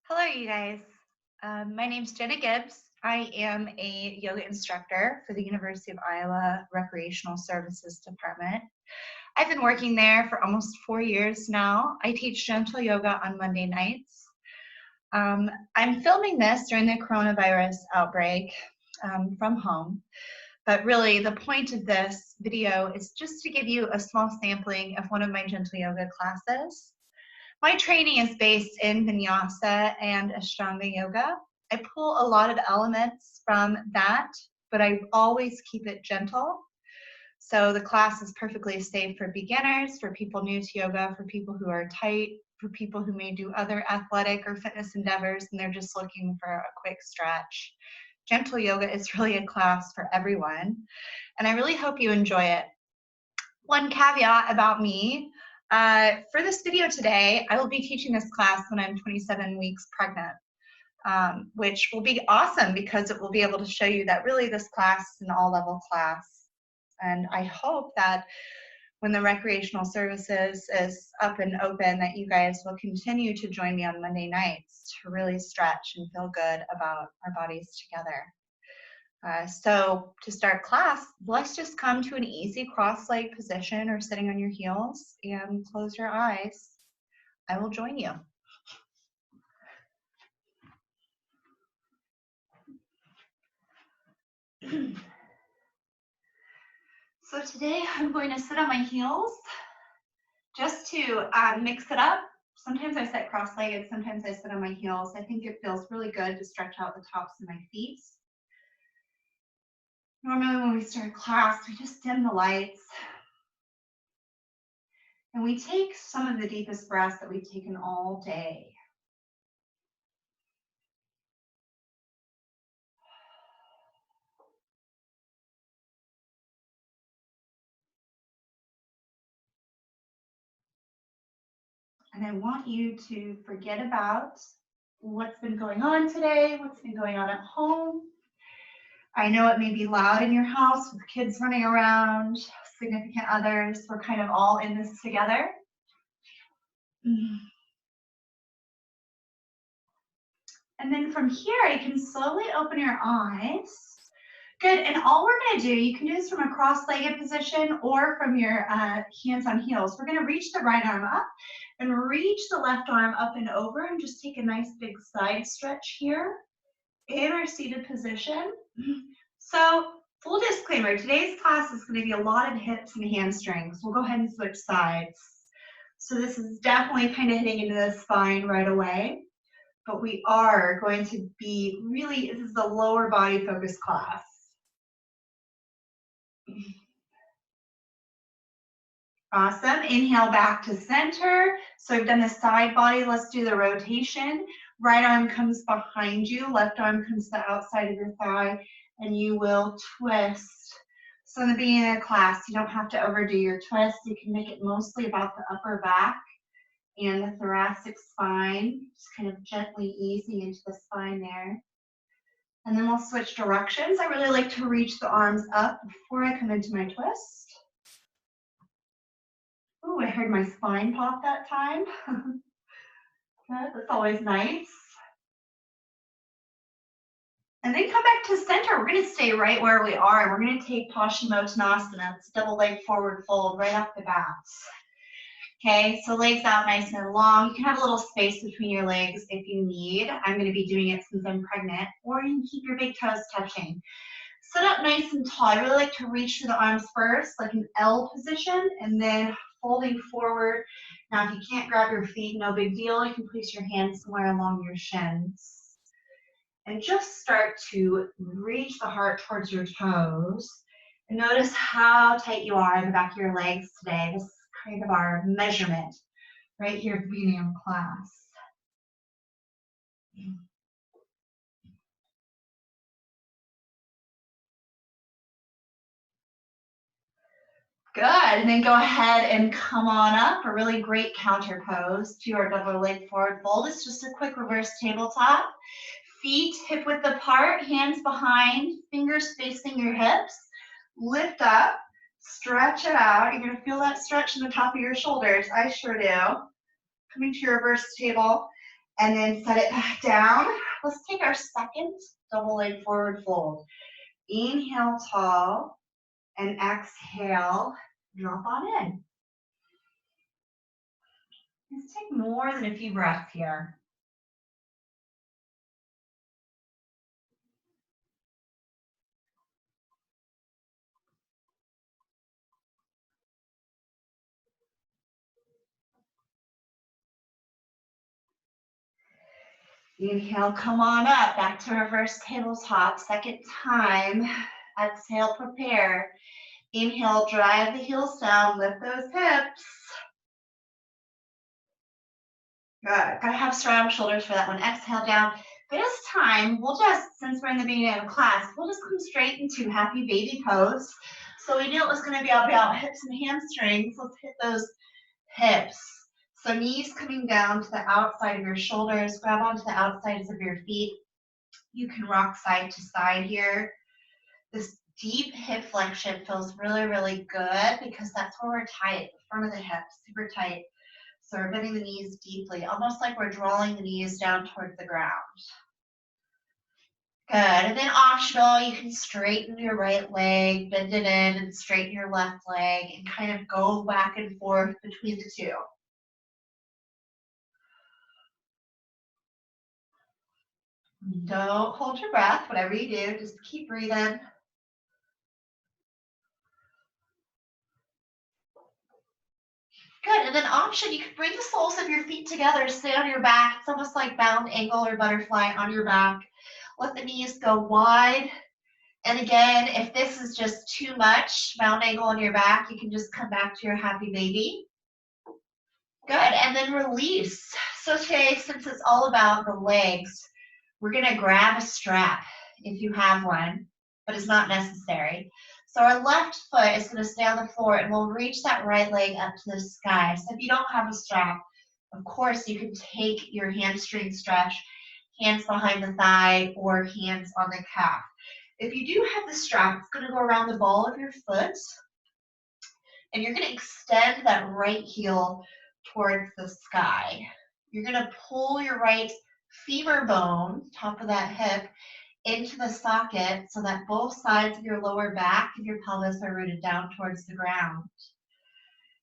Hello, you guys. My name's Jenna Gibbs. I am a yoga instructor for the University of Iowa Recreational Services Department. I've been working there for almost 4 years now. I teach gentle yoga on Monday nights. I'm filming this during the coronavirus outbreak from home, but really the point of this video is just to give you a small sampling of one of my gentle yoga classes. My training is based in Vinyasa and Ashtanga Yoga. I pull a lot of elements from that, but I always keep it gentle. So the class is perfectly safe for beginners, for people new to yoga, for people who are tight, for people who may do other athletic or fitness endeavors and they're just looking for a quick stretch. Gentle yoga is really a class for everyone, and I really hope you enjoy it. One caveat about me. For this video today, I will be teaching this class when I'm 27 weeks pregnant, which will be awesome because it will be able to show you that really this class is an all-level class. And I hope that when the recreational services is up and open, that you guys will continue to join me on Monday nights to really stretch and feel good about our bodies together. So to start class, let's just come to an easy cross-leg position or sitting on your heels and close your eyes. I will join you. So today I'm going to sit on my heels just to mix it up. Sometimes I sit cross-legged, sometimes I sit on my heels. I think it feels really good to stretch out the tops of my feet. Normally when we start class, we just dim the lights and we take some of the deepest breaths that we've taken all day. And I want you to forget about what's been going on today, what's been going on at home. I know it may be loud in your house with kids running around, significant others. We're kind of all in this together. And then from here, you can slowly open your eyes. Good, and all we're gonna do, you can do this from a cross-legged position or from your hands on heels. We're gonna reach the right arm up and reach the left arm up and over and just take a nice big side stretch here in our seated position. So full disclaimer, today's class is going to be a lot of hips and hamstrings. We'll go ahead and switch sides. So this is definitely kind of hitting into the spine right away, but we are going to be really, this is a lower body focused class. Awesome. Inhale back to center. So I've done the side body. Let's do the rotation. Right arm comes behind you. Left arm comes to the outside of your thigh, and you will twist. So in the beginning of class, you don't have to overdo your twist. You can make it mostly about the upper back and the thoracic spine. Just kind of gently easing into the spine there. And then we'll switch directions. I really like to reach the arms up before I come into my twist. Oh, I heard my spine pop that time. Good, that's always nice. And then come back to center. We're going to stay right where we are. We're going to take Paschimottanasana. It's double leg forward fold right off the bat. Okay, so legs out nice and long. You can have a little space between your legs if you need. I'm going to be doing it since I'm pregnant. Or you can keep your big toes touching. Sit up nice and tall. I really like to reach through the arms first, like an L position, and then folding forward. Now, if you can't grab your feet, no big deal. You can place your hands somewhere along your shins. And just start to reach the heart towards your toes. And notice how tight you are in the back of your legs today. This is kind of our measurement right here at the beginning of class. Good, and then go ahead and come on up. A really great counter pose to our double leg forward fold. It's just a quick reverse tabletop. Feet hip width apart, hands behind, fingers facing your hips. Lift up, stretch it out. You're gonna feel that stretch in the top of your shoulders. I sure do. Coming to your reverse table. And then set it back down. Let's take our second double leg forward fold. Inhale tall and exhale, drop on in. Let's take more than a few breaths here. Inhale, come on up, back to reverse tabletop, second time. Exhale, prepare. Inhale, drive the heels down, lift those hips. Good, gotta have strong shoulders for that one. Exhale down. This time, we'll just, since we're in the beginning of class, we'll just come straight into happy baby pose. So we knew it was gonna be about hips and hamstrings. Let's hit those hips. So knees coming down to the outside of your shoulders, grab onto the outsides of your feet. You can rock side to side here. This deep hip flexion feels really, really good because that's where we're tight, the front of the hips, super tight. So we're bending the knees deeply, almost like we're drawing the knees down towards the ground. Good, and then optional, you can straighten your right leg, bend it in, and straighten your left leg, and kind of go back and forth between the two. Don't hold your breath, whatever you do, just keep breathing. Good, and then option, you can bring the soles of your feet together, stay on your back. It's almost like bound angle or butterfly on your back. Let the knees go wide. And again, if this is just too much, bound angle on your back, you can just come back to your happy baby. Good, and then release. So today, since it's all about the legs, we're gonna grab a strap if you have one, but it's not necessary. So our left foot is gonna stay on the floor and we'll reach that right leg up to the sky. So if you don't have a strap, of course you can take your hamstring stretch, hands behind the thigh or hands on the calf. If you do have the strap, it's gonna go around the ball of your foot and you're gonna extend that right heel towards the sky. You're gonna pull your right femur bone, top of that hip, into the socket so that both sides of your lower back and your pelvis are rooted down towards the ground.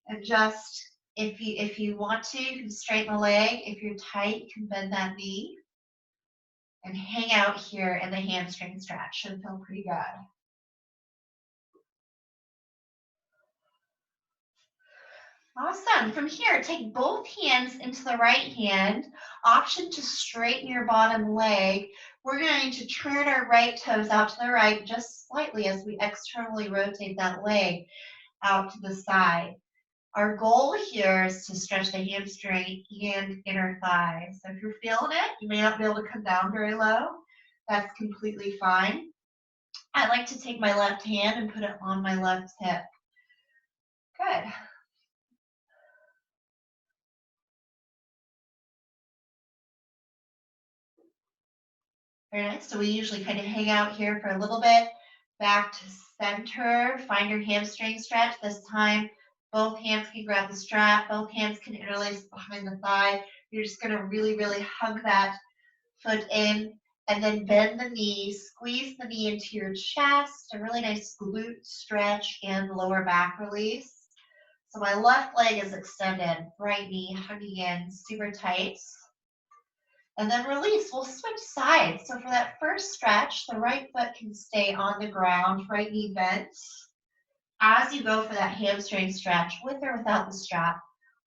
And just, if you want to, you can straighten the leg. If you're tight, you can bend that knee and hang out here in the hamstring stretch. Should feel pretty good. Awesome. From here, take both hands into the right hand. Option to straighten your bottom leg. We're going to turn our right toes out to the right just slightly as we externally rotate that leg out to the side. Our goal here is to stretch the hamstring and inner thigh. So if you're feeling it, you may not be able to come down very low. That's completely fine. I like to take my left hand and put it on my left hip. Good. Very nice. So we usually kind of hang out here for a little bit. Back to center. Find your hamstring stretch. This time, both hands can grab the strap. Both hands can interlace behind the thigh. You're just going to really, really hug that foot in and then bend the knee. Squeeze the knee into your chest. A really nice glute stretch and lower back release. So my left leg is extended. Right knee hugging in super tight. And then release. We'll switch sides. So for that first stretch, the right foot can stay on the ground, right knee bent. As you go for that hamstring stretch, with or without the strap,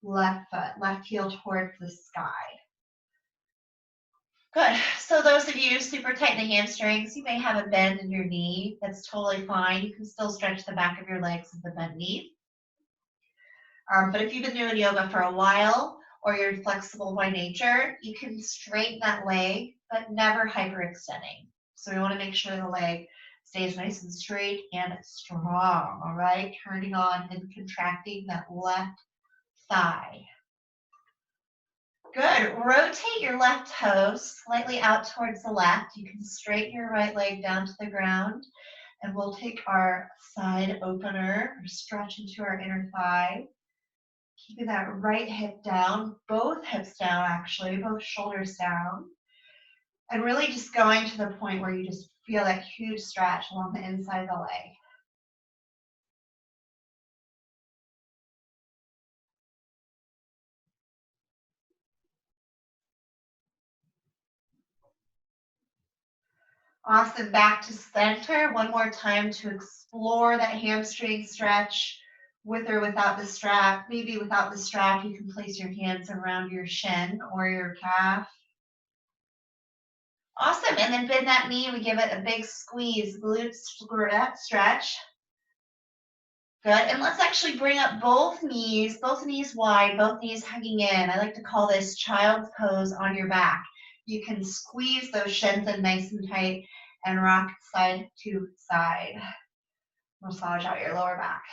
left foot, left heel towards the sky. Good. So those of you super tight in the hamstrings, you may have a bend in your knee. That's totally fine. You can still stretch the back of your legs with the bent knee. But if you've been doing yoga for a while, or you're flexible by nature, you can straighten that leg, but never hyperextending. So we want to make sure the leg stays nice and straight and strong, all right? Turning on and contracting that left thigh. Good. Rotate your left toes slightly out towards the left. You can straighten your right leg down to the ground, and we'll take our side opener, or stretch into our inner thigh. Keeping that right hip down, both hips down actually, both shoulders down. And really just going to the point where you just feel that huge stretch along the inside of the leg. Awesome, back to center. One more time to explore that hamstring stretch with or without the strap. Maybe without the strap, you can place your hands around your shin or your calf. Awesome, and then bend that knee. We give it a big squeeze, glute stretch. Good, and let's actually bring up both knees wide, both knees hugging in. I like to call this child's pose on your back. You can squeeze those shins in nice and tight and rock side to side. Massage out your lower back.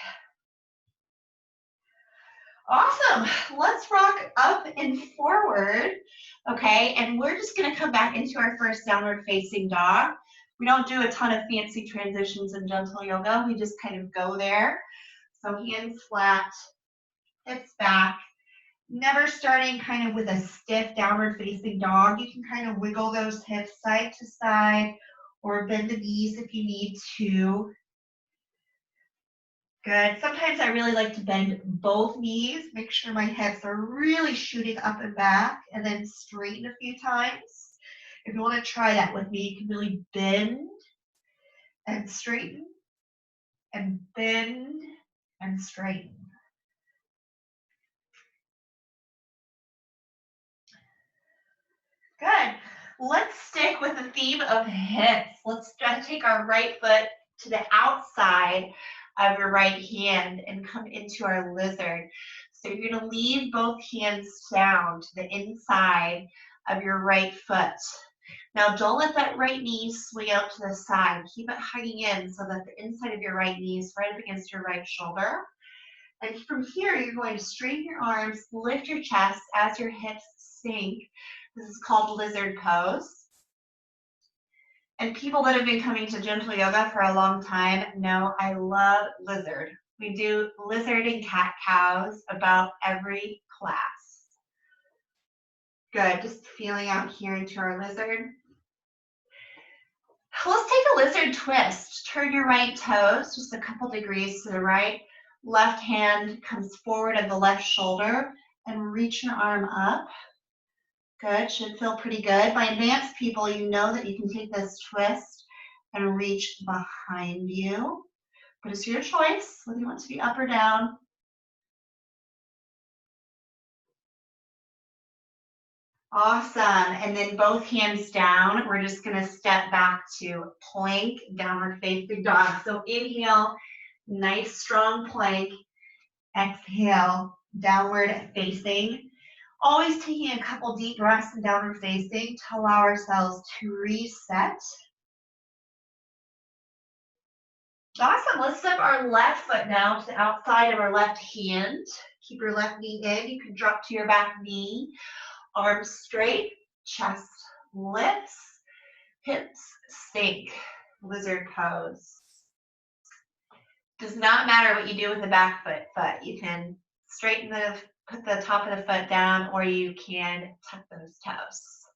Awesome, let's rock up and forward, okay? And we're just gonna come back into our first downward facing dog. We don't do a ton of fancy transitions in gentle yoga. We just kind of go there. So hands flat, hips back, never starting kind of with a stiff downward facing dog. You can kind of wiggle those hips side to side or bend the knees if you need to. Good. Sometimes I really like to bend both knees, make sure my hips are really shooting up and back, and then straighten a few times. If you want to try that with me, you can really bend and straighten and bend and straighten. Good. Let's stick with the theme of hips. Let's take our right foot to the outside of your right hand and come into our lizard. So you're going to leave both hands down to the inside of your right foot. Now don't let that right knee swing out to the side. Keep it hugging in so that the inside of your right knee is right up against your right shoulder. And from here, you're going to straighten your arms, lift your chest as your hips sink. This is called lizard pose. And people that have been coming to gentle yoga for a long time know I love lizard. We do lizard and cat cows about every class. Good, just feeling out here into our lizard. Let's take a lizard twist. Turn your right toes just a couple degrees to the right. Left hand comes forward of the left shoulder and reach your arm up. Good, should feel pretty good. My advanced people, you know that you can take this twist and reach behind you. But it's your choice whether you want to be up or down. Awesome, and then both hands down. We're just gonna step back to plank, downward facing dog. So inhale, nice strong plank. Exhale, downward facing. Always taking a couple deep breaths in downward facing to allow ourselves to reset. Awesome, let's step our left foot now to the outside of our left hand. Keep your left knee in. You can drop to your back knee. Arms straight, chest lifts, hips sink. Lizard pose. Does not matter what you do with the back foot. You can straighten put the top of the foot down, or you can tuck those toes.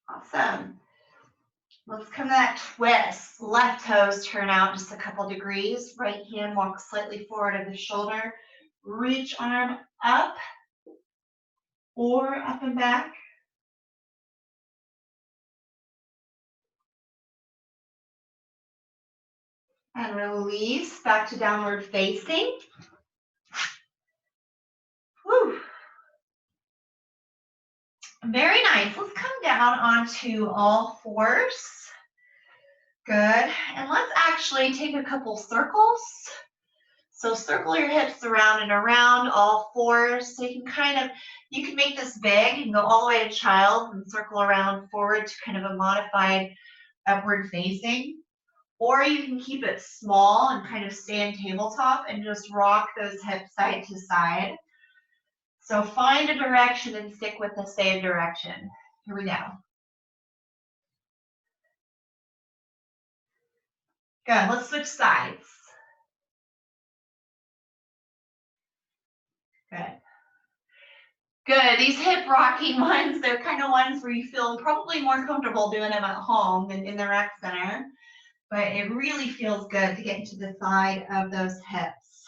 Awesome. Let's come to that twist. Left toes turn out just a couple degrees. Right hand walks slightly forward of the shoulder. Reach arm up or up and back. And release back to downward facing. Whew. Very nice. Let's come down onto all fours. Good. And let's actually take a couple circles. So circle your hips around and around, all fours. So you can make this big and go all the way to child and circle around forward to kind of a modified upward facing. Or you can keep it small and kind of stay in tabletop and just rock those hips side to side. So find a direction and stick with the same direction. Here we go. Good, let's switch sides. Good. Good, these hip rocking ones, they're kind of ones where you feel probably more comfortable doing them at home than in the rec center, but it really feels good to get into the side of those hips.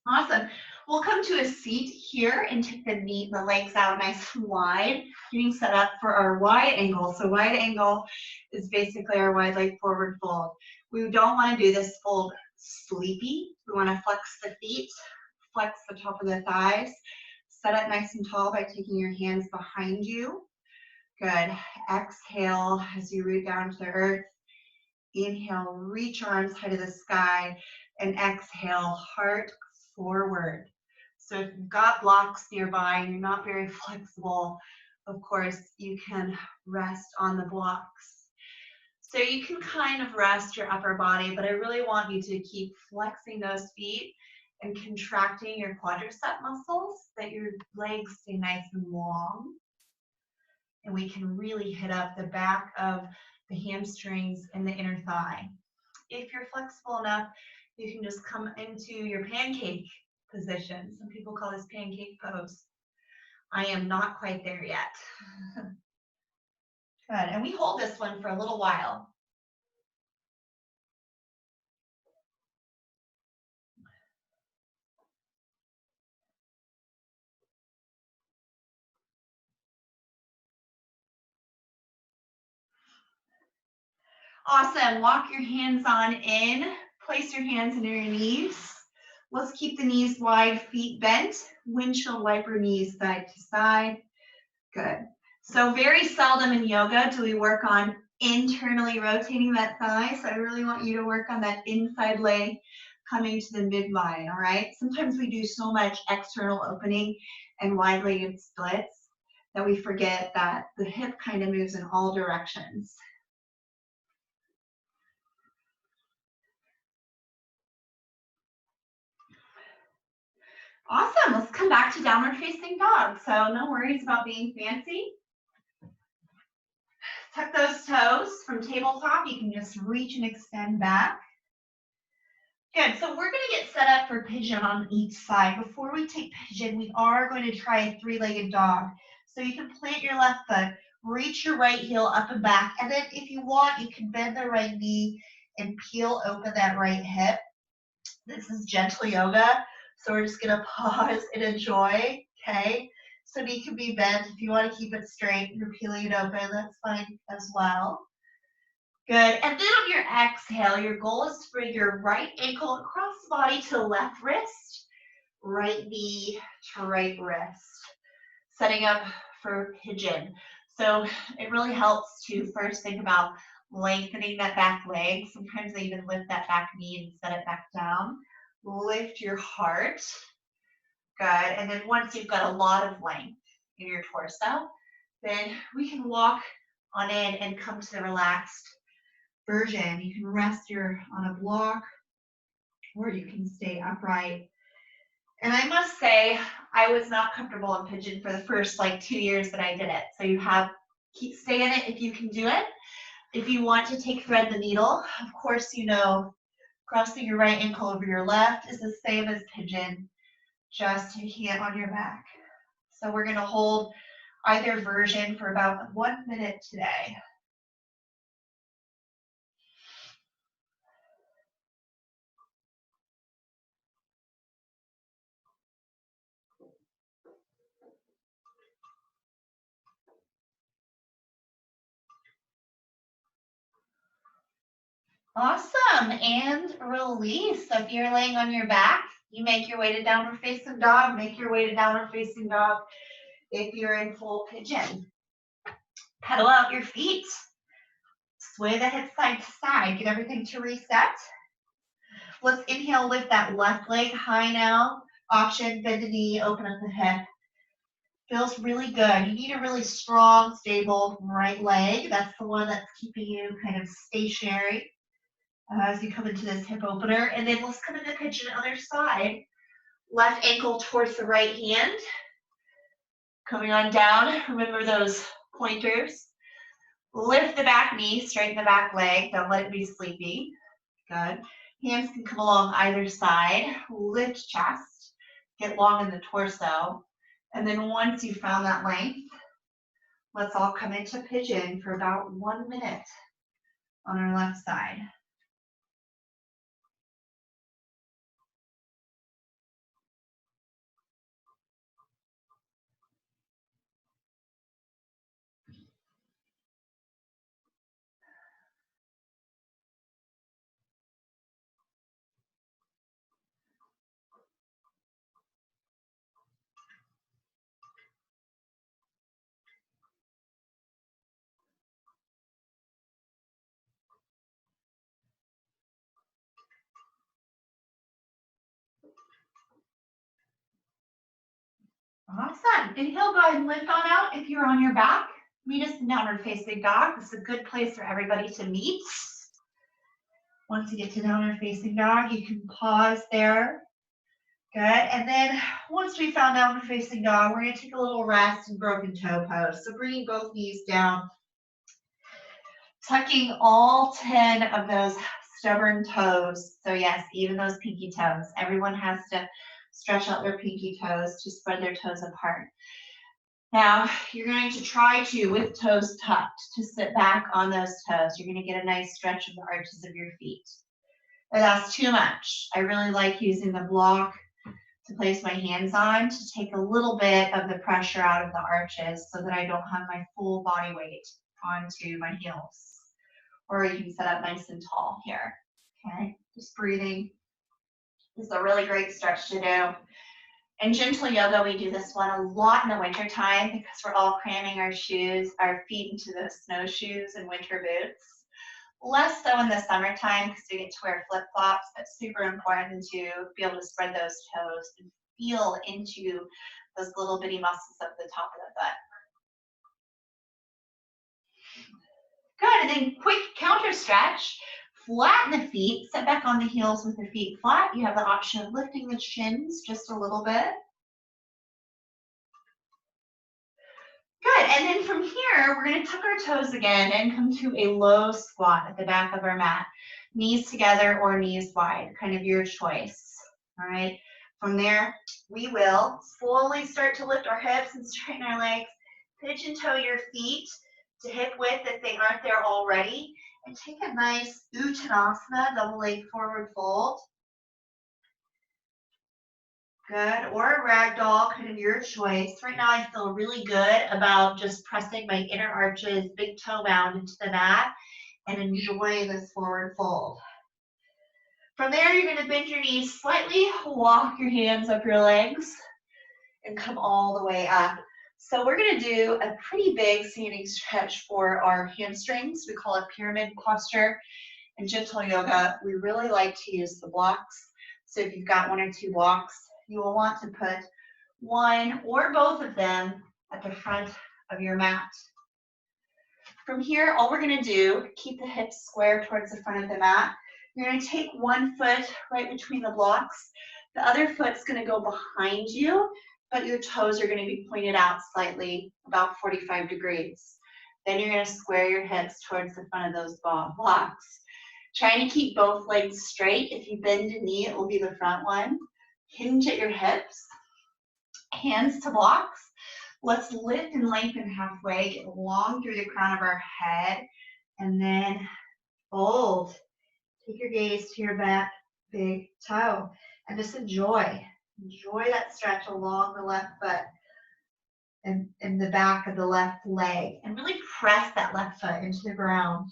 Awesome. We'll come to a seat here and take the legs out nice and wide, getting set up for our wide angle. So wide angle is basically our wide leg forward fold. We don't want to do this fold sleepy. We want to flex the feet, flex the top of the thighs, set up nice and tall by taking your hands behind you. Good. Exhale as you root down to the earth. Inhale, reach arms high to the sky, and exhale, heart forward. So if you've got blocks nearby and you're not very flexible, of course, you can rest on the blocks. So you can kind of rest your upper body, but I really want you to keep flexing those feet and contracting your quadricep muscles so that your legs stay nice and long. And we can really hit up the back of the hamstrings and the inner thigh. If you're flexible enough, you can just come into your pancake position. Some people call this pancake pose. I am not quite there yet. Good, and we hold this one for a little while. Awesome, walk your hands on in, place your hands under your knees. Let's keep the knees wide, feet bent, windshield wiper knees side to side. Good. So very seldom in yoga do we work on internally rotating that thigh. So I really want you to work on that inside leg coming to the midline, all right? Sometimes we do so much external opening and wide-legged splits that we forget that the hip kind of moves in all directions. Awesome, let's come back to downward facing dog. So no worries about being fancy. Tuck those toes from tabletop. You can just reach and extend back. Good, so we're gonna get set up for pigeon on each side. Before we take pigeon, we are going to try a three-legged dog. So you can plant your left foot, reach your right heel up and back, and then if you want, you can bend the right knee and peel open that right hip. This is gentle yoga, so we're just gonna pause and enjoy, okay? So knee can be bent. If you wanna keep it straight, you're peeling it open, that's fine as well. Good, and then on your exhale, your goal is to bring your right ankle across the body to the left wrist, right knee to right wrist, setting up for pigeon. So it really helps to first think about lengthening that back leg. Sometimes I even lift that back knee and set it back down. Lift your heart. Good, and then once you've got a lot of length in your torso, then we can walk on in and come to the relaxed version. You can rest on a block, or you can stay upright. And I must say, I was not comfortable in pigeon for the first 2 years that I did it. So stay in it if you can do it. If you want to thread the needle, of course, crossing your right ankle over your left is the same as pigeon, just your hand on your back. So we're gonna hold either version for about 1 minute today. Awesome, and release. So if you're laying on your back, you make your way to downward facing dog, make your way to downward facing dog if you're in full pigeon. Pedal out your feet. Sway the hips side to side. Get everything to reset. Let's inhale, lift that left leg high now. Option, bend the knee, open up the hip. Feels really good. You need a really strong, stable right leg. That's the one that's keeping you kind of stationary as you come into this hip opener. And then let's come into pigeon other side. Left ankle towards the right hand. Coming on down, remember those pointers. Lift the back knee, straighten the back leg. Don't let it be sleepy. Good. Hands can come along either side. Lift chest. Get long in the torso. And then once you've found that length, let's all come into pigeon for about 1 minute on our left side. Awesome. Inhale, go ahead and lift on out. If you're on your back, meet us in downward facing dog. This is a good place for everybody to meet. Once you get to downward facing dog, you can pause there. Good. And then once we found downward facing dog, we're going to take a little rest in broken toe pose. So bringing both knees down, tucking all 10 of those stubborn toes. So yes, even those pinky toes. Everyone has to stretch out their pinky toes to spread their toes apart. Now, you're going to try to, with toes tucked, to sit back on those toes. You're going to get a nice stretch of the arches of your feet. If that's too much, I really like using the block to place my hands on to take a little bit of the pressure out of the arches so that I don't have my full body weight onto my heels. Or you can sit up nice and tall here. Okay, just breathing. This is a really great stretch to do. In gentle yoga, we do this one a lot in the winter time because we're all cramming our feet into the snowshoes and winter boots. Less so in the summertime because we get to wear flip-flops, but super important to be able to spread those toes and feel into those little bitty muscles at the top of the foot. Good, and then quick counter stretch. Flatten the feet, sit back on the heels with the feet flat. You have the option of lifting the shins just a little bit. Good, and then from here, we're going to tuck our toes again and come to a low squat at the back of our mat. Knees together or knees wide, kind of your choice. All right, from there, we will slowly start to lift our hips and straighten our legs. Pigeon toe your feet to hip width if they aren't there already. And take a nice Uttanasana, double leg forward fold. Good, or a ragdoll, kind of your choice. Right now I feel really good about just pressing my inner arches, big toe mound into the mat and enjoy this forward fold. From there, you're going to bend your knees slightly, walk your hands up your legs, and come all the way up. So we're going to do a pretty big standing stretch for our hamstrings. We call it pyramid posture. In gentle yoga, we really like to use the blocks. So if you've got 1 or 2 blocks, you will want to put one or both of them at the front of your mat. From here, all we're going to do, keep the hips square towards the front of the mat. You're going to take one foot right between the blocks. The other foot's going to go behind you, but your toes are going to be pointed out slightly, about 45 degrees. Then you're going to square your hips towards the front of those blocks. Trying to keep both legs straight. If you bend a knee, it will be the front one. Hinge at your hips. Hands to blocks. Let's lift and lengthen halfway. Get long through the crown of our head. And then fold. Take your gaze to your back, big toe. And just enjoy. Enjoy that stretch along the left foot and the back of the left leg. And really press that left foot into the ground.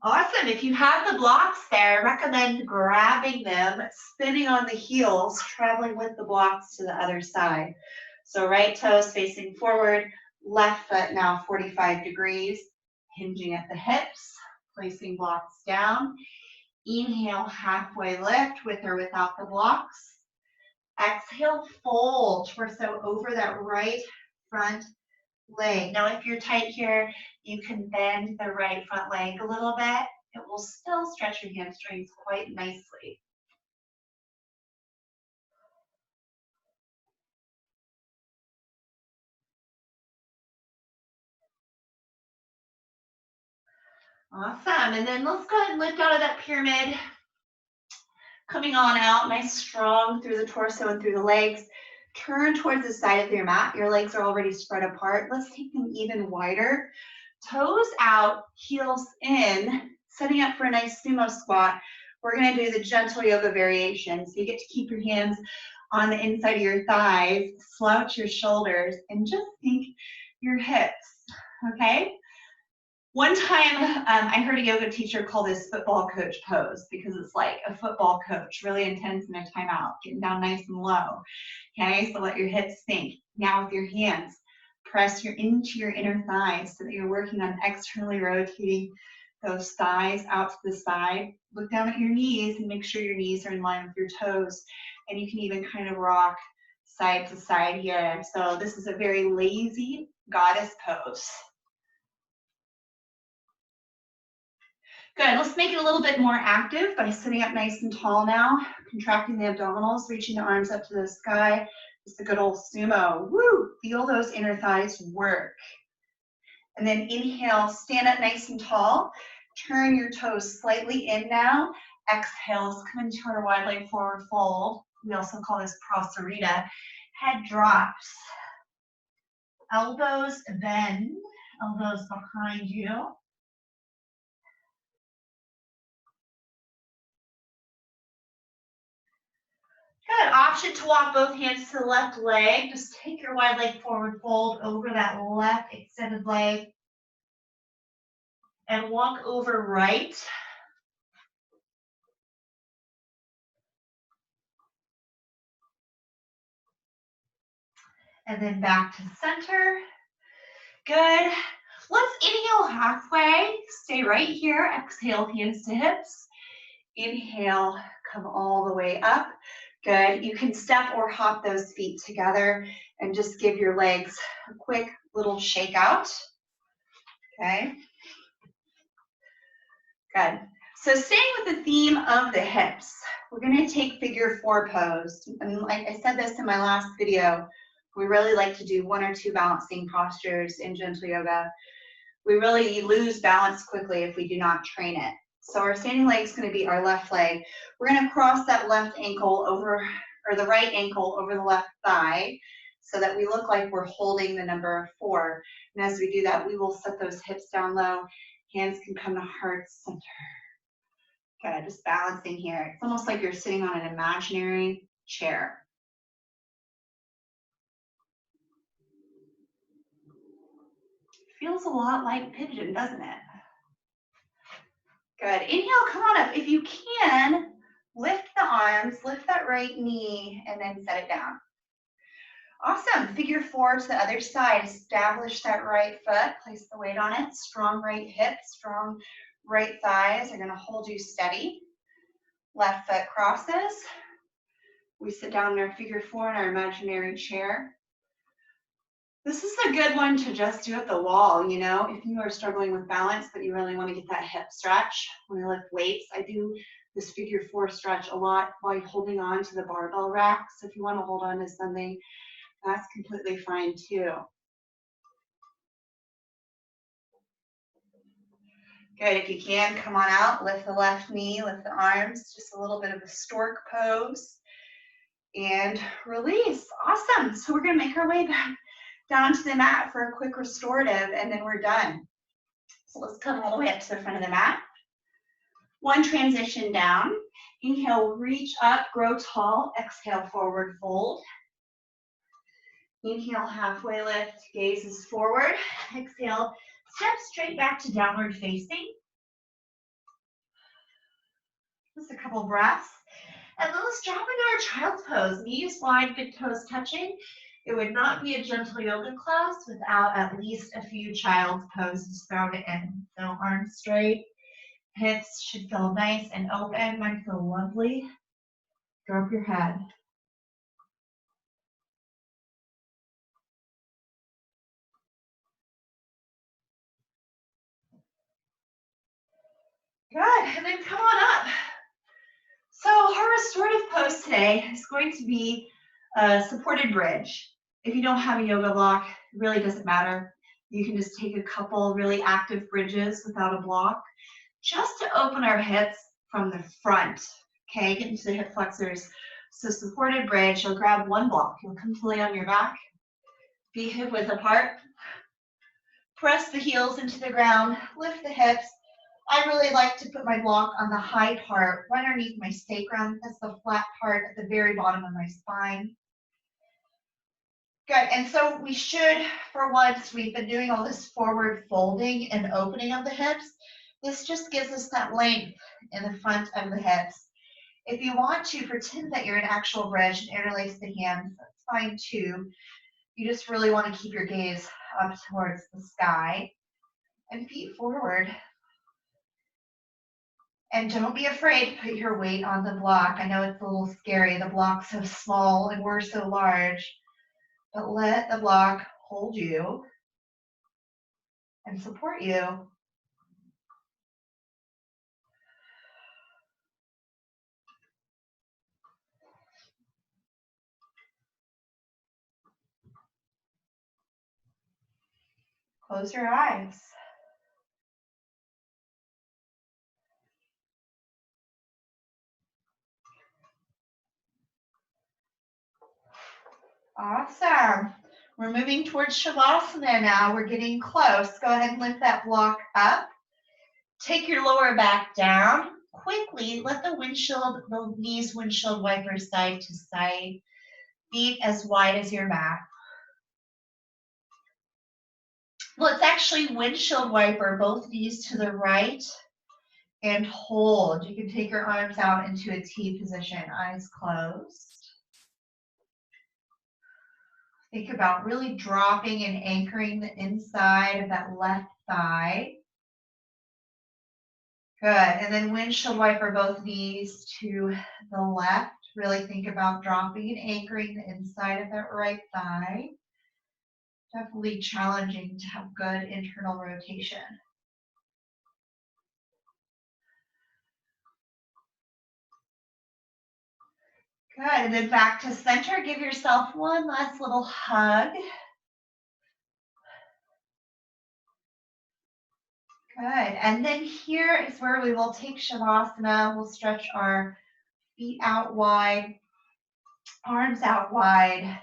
Awesome. If you have the blocks there, I recommend grabbing them, spinning on the heels, traveling with the blocks to the other side. So right toes facing forward, left foot now 45 degrees, hinging at the hips, placing blocks down. Inhale, halfway lift with or without the blocks. Exhale, fold, torso over that right front leg. Now, if you're tight here, you can bend the right front leg a little bit. It will still stretch your hamstrings quite nicely. Awesome. And then let's go ahead and lift out of that pyramid. Coming on out, nice strong through the torso and through the legs. Turn towards the side of your mat. Your legs are already spread apart. Let's take them even wider. Toes out, heels in, setting up for a nice sumo squat. We're going to do the gentle yoga variation. So you get to keep your hands on the inside of your thighs, slouch your shoulders, and just think your hips, okay? One time I heard a yoga teacher call this football coach pose because it's like a football coach, really intense in a timeout, getting down nice and low. Okay, so let your hips sink. Now with your hands, press into your inner thighs so that you're working on externally rotating those thighs out to the side. Look down at your knees and make sure your knees are in line with your toes. And you can even kind of rock side to side here. So this is a very lazy goddess pose. Good, let's make it a little bit more active by sitting up nice and tall now, contracting the abdominals, reaching the arms up to the sky. Just a good old sumo. Woo! Feel those inner thighs work. And then inhale, stand up nice and tall. Turn your toes slightly in now. Exhale, let's come into our wide leg forward fold. We also call this prasarita. Head drops. Elbows bend. Elbows behind you. Good, option to walk both hands to the left leg. Just take your wide leg forward fold over that left extended leg and walk over right. And then back to center. Good. Let's inhale halfway. Stay right here. Exhale, hands to hips. Inhale, come all the way up. Good. You can step or hop those feet together and just give your legs a quick little shake out. Okay. Good. So staying with the theme of the hips, we're going to take figure four pose. And like I said this in my last video, we really like to do 1 or 2 balancing postures in gentle yoga. We really lose balance quickly if we do not train it. So our standing leg is going to be our left leg. We're going to cross that left ankle over, or the right ankle over the left thigh so that we look like we're holding the number 4. And as we do that, we will set those hips down low. Hands can come to heart center. Good, just balancing here. It's almost like you're sitting on an imaginary chair. Feels a lot like Pigeon, doesn't it? Good. Inhale, come on up. If you can, lift the arms, lift that right knee, and then set it down. Awesome. Figure 4 to the other side. Establish that right foot. Place the weight on it. Strong right hip, strong right thighs are going to hold you steady. Left foot crosses. We sit down in our figure 4 in our imaginary chair. This is a good one to just do at the wall, you know, if you are struggling with balance, but you really want to get that hip stretch. When I lift weights, I do this figure 4 stretch a lot while holding on to the barbell rack. So if you want to hold on to something, that's completely fine too. Good, if you can, come on out, lift the left knee, lift the arms, just a little bit of a stork pose. And release. Awesome. So we're going to make our way back down to the mat for a quick restorative, and then we're done. So let's come all the way up to the front of the mat. One transition down. Inhale, reach up, grow tall. Exhale, forward fold. Inhale, halfway lift, gazes forward. Exhale, step straight back to downward facing. Just a couple breaths. And then let's drop into our child's pose. Knees wide, big toes touching. It would not be a gentle yoga class without at least a few child's poses thrown in. So arms straight, hips should feel nice and open. Might feel lovely. Throw up your head. Good, and then come on up. So our restorative pose today is going to be a supported bridge. If you don't have a yoga block, it really doesn't matter. You can just take a couple really active bridges without a block, just to open our hips from the front. Okay, get into the hip flexors. So supported bridge, you'll grab one block. You'll come to lay on your back, feet hip width apart. Press the heels into the ground, lift the hips. I really like to put my block on the high part, right underneath my sacrum. That's the flat part at the very bottom of my spine. Good, and so we should, for once, we've been doing all this forward folding and opening of the hips. This just gives us that length in the front of the hips. If you want to, pretend that you're an actual bridge and interlace the hands, that's fine too. You just really want to keep your gaze up towards the sky and feet forward. And don't be afraid to put your weight on the block. I know it's a little scary. The block's so small and we're so large. But let the block hold you and support you. Close your eyes. Awesome. We're moving towards Shavasana now. We're getting close. Go ahead and lift that block up. Take your lower back down. Quickly let the knees windshield wiper side to side. Feet as wide as your mat. Well, it's actually windshield wiper, both knees to the right, and hold. You can take your arms out into a T position, eyes closed. Think about really dropping and anchoring the inside of that left thigh. Good, and then windshield wiper both knees to the left. Really think about dropping and anchoring the inside of that right thigh. Definitely challenging to have good internal rotation. Good, and then back to center. Give yourself one last little hug. Good, and then here is where we will take Shavasana. We'll stretch our feet out wide, arms out wide.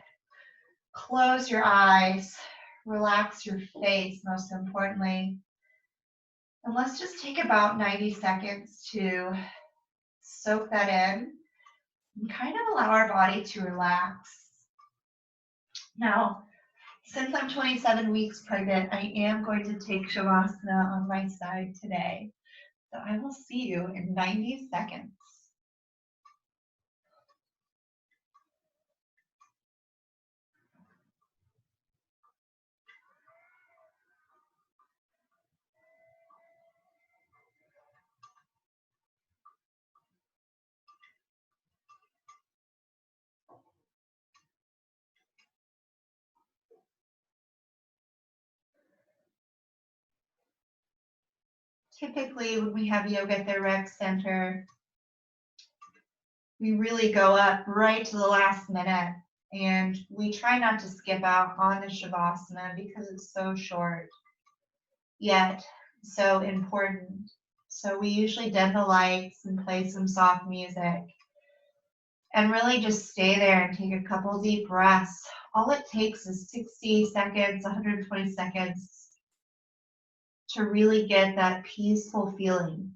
Close your eyes, relax your face, most importantly. And let's just take about 90 seconds to soak that in and kind of allow our body to relax. Now, since I'm 27 weeks pregnant, I am going to take Shavasana on my side today. So I will see you in 90 seconds. Typically, when we have yoga at the rec center, we really go up right to the last minute, and we try not to skip out on the Shavasana because it's so short, yet so important. So we usually dim the lights and play some soft music and really just stay there and take a couple deep breaths. All it takes is 60 seconds, 120 seconds to really get that peaceful feeling.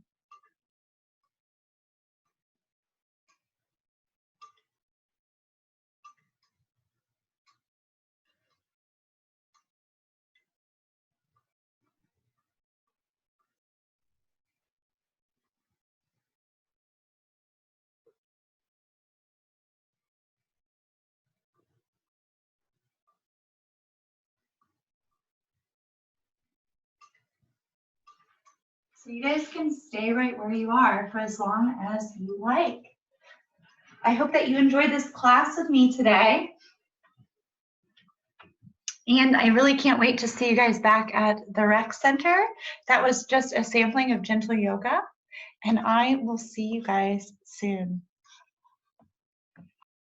So you guys can stay right where you are for as long as you like. I hope that you enjoyed this class with me today. And I really can't wait to see you guys back at the rec center. That was just a sampling of gentle yoga. And I will see you guys soon.